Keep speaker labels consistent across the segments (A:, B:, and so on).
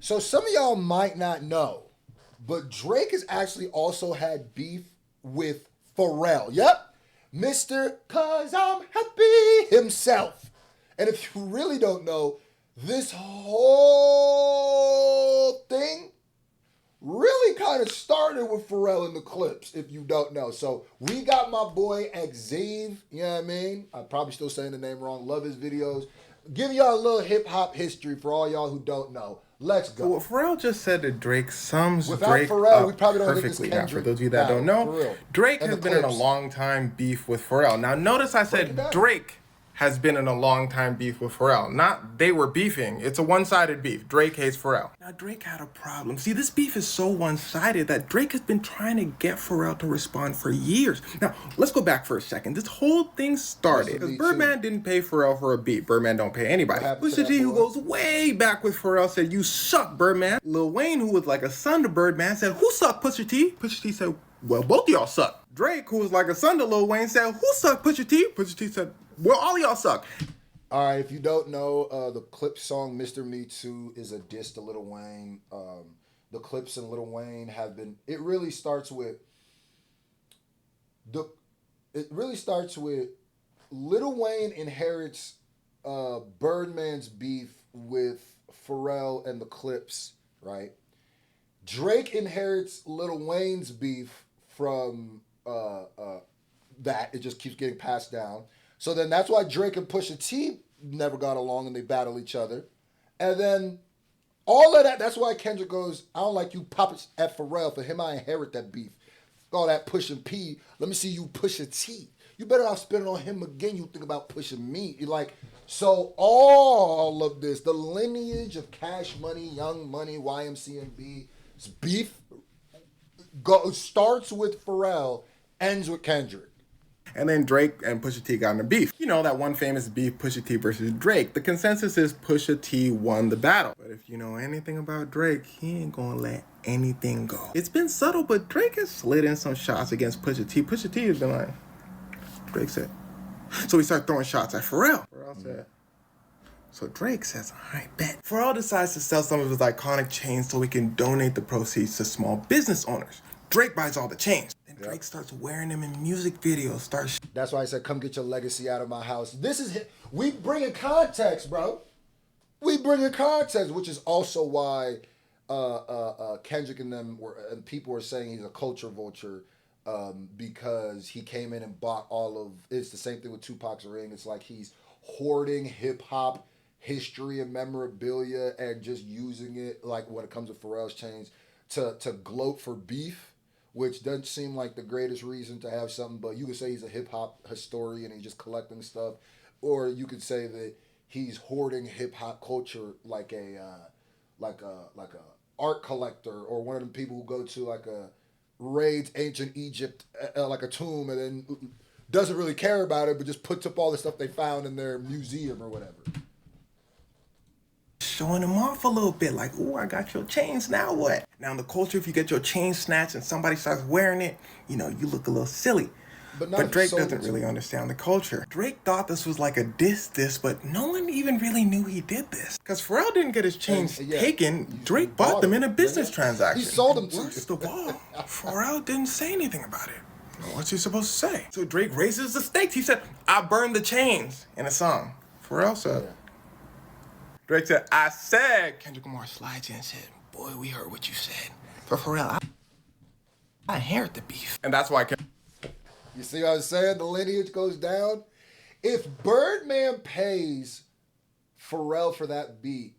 A: So some of y'all might not know, but Drake has actually also had beef with Pharrell. Yep. Mr. Cause I'm Happy himself. And if you really don't know, this whole thing really kind of started with Pharrell in the clips, if you don't know. So we got my boy Xav, you know what I mean? I'm probably still saying the name wrong. Love his videos. Give y'all a little hip hop history for all y'all who don't know. Let's go.
B: So what Pharrell just said to Drake sums
A: Without
B: Drake
A: Pharrell,
B: up
A: we probably don't get this
B: perfectly. Now, for
A: Kendrick
B: those of you that don't
A: battle,
B: know,
A: for real.
B: Drake
A: And
B: has
A: the
B: been in a
A: clips.
B: long time beef with Pharrell. Now, notice I
A: Break it
B: said
A: down.
B: Drake has been in a long time beef with Pharrell. Not they were beefing. It's a one-sided beef. Drake hates Pharrell. Now, Drake had a problem. See, this beef is so one-sided that Drake has been trying to get Pharrell to respond for years. Now, let's go back for a second. This whole thing started because Birdman didn't pay Pharrell for a beat. Birdman don't pay anybody. Pusha T, who goes way back with Pharrell, said, "You suck, Birdman." Lil Wayne, who was like a son to Birdman, said, "Who suck, Pusha T?" Pusha T said, "Well, both of y'all suck." Drake, who was like a son to Lil Wayne, said, "Who suck, Pusha T?" Pusha T said, "Well, all of y'all suck."
A: All right, if you don't know, the clip song "Mr. Me Too" is a diss to Lil Wayne. The clips in Lil Wayne have been. It really starts with Lil Wayne inherits Birdman's beef with Pharrell and the Clips, right? Drake inherits Lil Wayne's beef from that. It just keeps getting passed down. So then that's why Drake and Pusha T never got along and they battle each other. And then all of that, that's why Kendrick goes, "I don't like you poppers at Pharrell. For him, I inherit that beef. All that pushing P. Let me see you Pusha T. You better not spit it on him again. You think about pushing me." You're like, so all of this, the lineage of Cash Money, Young Money, YMCMB's beef starts with Pharrell, ends with Kendrick.
B: And then Drake and Pusha T got in a beef. You know that one famous beef, Pusha T versus Drake. The consensus is Pusha T won the battle. But if you know anything about Drake, he ain't gonna let anything go. It's been subtle, but Drake has slid in some shots against Pusha T. Pusha T has been like, Drake said. So he started throwing shots at Pharrell. Pharrell said. So Drake says, "All right, bet." Pharrell decides to sell some of his iconic chains so he can donate the proceeds to small business owners. Drake buys all the chains. Drake starts wearing them in music videos.
A: That's why I said, "Come get your legacy out of my house." This is we bringing context, bro. We bringing context, which is also why Kendrick and them and people were saying he's a culture vulture because he came in and bought all of. It's the same thing with Tupac's ring. It's like he's hoarding hip hop history and memorabilia and just using it, like when it comes to Pharrell's chains, to gloat for beef, which doesn't seem like the greatest reason to have something, but you could say he's a hip hop historian and he's just collecting stuff, or you could say that he's hoarding hip hop culture like a art collector, or one of them people who go to like a raids ancient Egypt like a tomb and then doesn't really care about it, but just puts up all the stuff they found in their museum or whatever.
B: Showing them off a little bit, like, "Oh, I got your chains, now what?" Now in the culture, if you get your chain snatched and somebody starts wearing it, you know, you look a little silly. But Drake doesn't really understand the culture. Drake thought this was like a diss, but no one even really knew he did this. Because Pharrell didn't get his chains taken. Drake bought them in a business transaction.
A: He sold them to you.
B: Worst of all, Pharrell didn't say anything about it. What's he supposed to say? So Drake raises the stakes. He said, "I burned the chains" in a song. Pharrell said, Drake said, "I said." Kendrick Lamar slides in and said, "Boy, we heard what you said. But Pharrell, I inherit the beef." And that's why
A: You see what I'm saying? The lineage goes down. If Birdman pays Pharrell for that beat,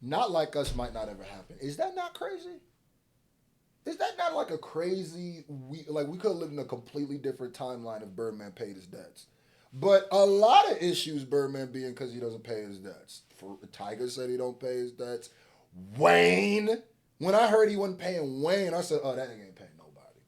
A: Not Like Us might not ever happen. Is that not crazy? Is that not like a crazy, we could have lived in a completely different timeline if Birdman paid his debts. But a lot of issues Birdman being because he doesn't pay his debts. Tiger said he don't pay his debts. Wayne, when I heard he wasn't paying Wayne, I said, "Oh, that nigga ain't paying nobody."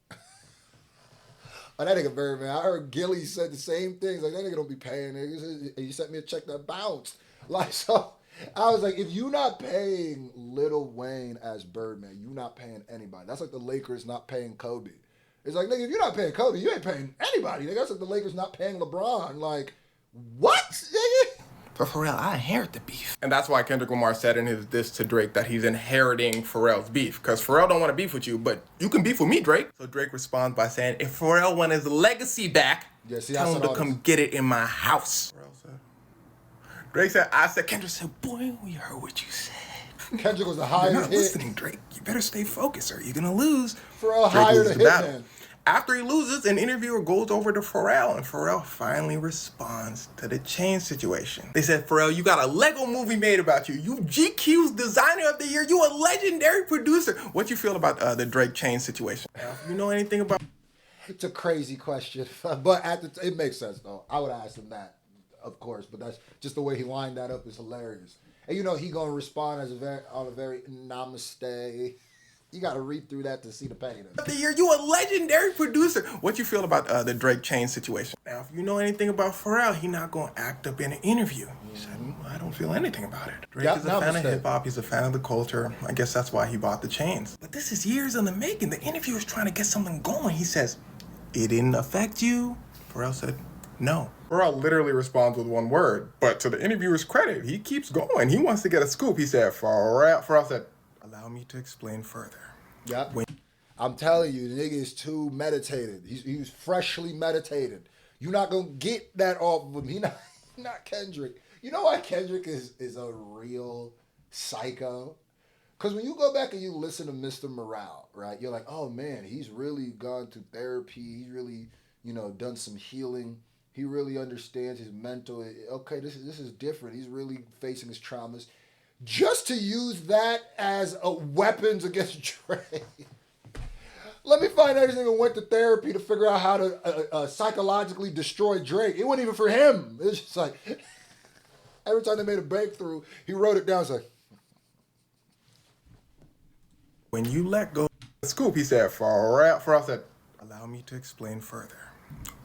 A: Oh, that nigga Birdman. I heard Gilly said the same things. Like, that nigga don't be paying niggas. He sent me a check that bounced. Like, so I was like, if you not paying Lil Wayne as Birdman, you not paying anybody. That's like the Lakers not paying Kobe. It's like, nigga, if you're not paying Kobe, you ain't paying anybody. Nigga, that's like the Lakers not paying LeBron. Like, what, nigga?
B: But Pharrell, I inherit the beef. And that's why Kendrick Lamar said in his diss to Drake that he's inheriting Pharrell's beef. Because Pharrell don't want to beef with you, but you can beef with me, Drake. So Drake responds by saying, if Pharrell want his legacy back,
A: Yeah, see,
B: tell him to come get it in my house. Pharrell said. Drake said, I said, Kendrick said, boy, we heard what you said.
A: Kendrick was a
B: You're
A: higher
B: not
A: hit.
B: listening, Drake. You better stay focused or you're going to lose.
A: Pharrell
B: Drake
A: hired
B: loses
A: a
B: the battle.
A: hitman.
B: After he loses, an interviewer goes over to Pharrell, and Pharrell finally responds to the chain situation. They said, Pharrell, you got a Lego movie made about you. You GQ's designer of the year. You a legendary producer. What you feel about the Drake chain situation? You know anything about...
A: It's a crazy question, but it makes sense, though. I would ask him that, of course, but that's just the way he lined that up is hilarious. And he going to respond on a very namaste. You got to read through that to see the pettiness.
B: The year, you a legendary producer. What you feel about the Drake chain situation? Now, if you know anything about Pharrell, he not going to act up in an interview. He said, I don't feel anything about it. Drake is a fan of hip-hop. He's a fan of the culture. I guess that's why he bought the chains. But this is years in the making. The interviewer is trying to get something going. He says, it didn't affect you? Pharrell said, no. Pharrell literally responds with one word. But to the interviewer's credit, he keeps going. He wants to get a scoop. He said, Pharrell said, allow me to explain further.
A: Yep. I'm telling you, the nigga is too meditated. He's freshly meditated. You're not going to get that off of him. He not Kendrick. You know why Kendrick is a real psycho? Because when you go back and you listen to Mr. Morale, right, you're like, oh, man, he's really gone to therapy. He's really, done some healing. He really understands his mental. Okay, this is different. He's really facing his traumas. Just to use that as a weapons against Drake. Let me find out this nigga went to therapy to figure out how to psychologically destroy Drake. It wasn't even for him. It was just like, every time they made a breakthrough, he wrote it down. It's like,
B: when you let go of the scoop, he said, Pharrell said, allow me to explain further.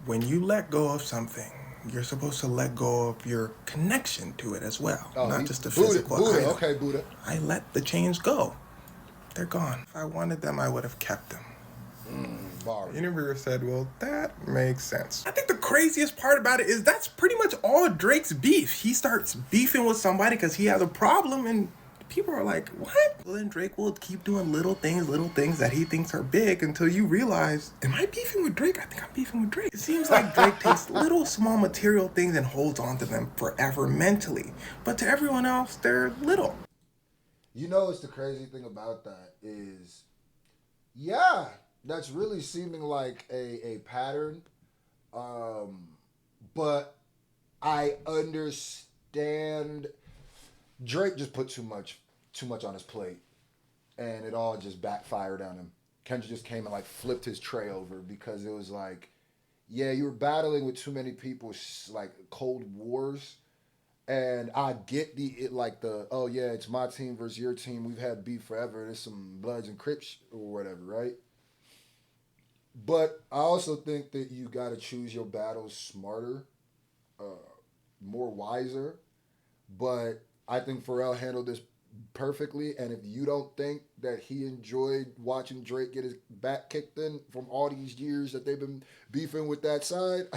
B: When you let go of something, you're supposed to let go of your connection to it as well, not just the physical
A: Buddha.
B: item.
A: Okay, Buddha.
B: I let the chains go. They're gone. If I wanted them, I would have kept them. The interviewer said, well, that makes sense. I think the craziest part about it is that's pretty much all Drake's beef. He starts beefing with somebody because he has a problem, and people are like, what? Well, then Drake will keep doing little things that he thinks are big until you realize, am I beefing with Drake? I think I'm beefing with Drake. It seems like Drake takes little small material things and holds on to them forever mentally. But to everyone else, they're little.
A: You know what's the crazy thing about that is, yeah, that's really seeming like a pattern. But I understand Drake just put too much on his plate, and it all just backfired on him. Kendrick just came and like flipped his tray over because it was like, yeah, you were battling with too many people, like cold wars, and I get oh yeah, it's my team versus your team. We've had beef forever. There's some Bloods and Crips or whatever, right? But I also think that you got to choose your battles smarter, more wiser. But I think Pharrell handled this perfectly, and if you don't think that he enjoyed watching Drake get his back kicked in from all these years that they've been beefing with that side,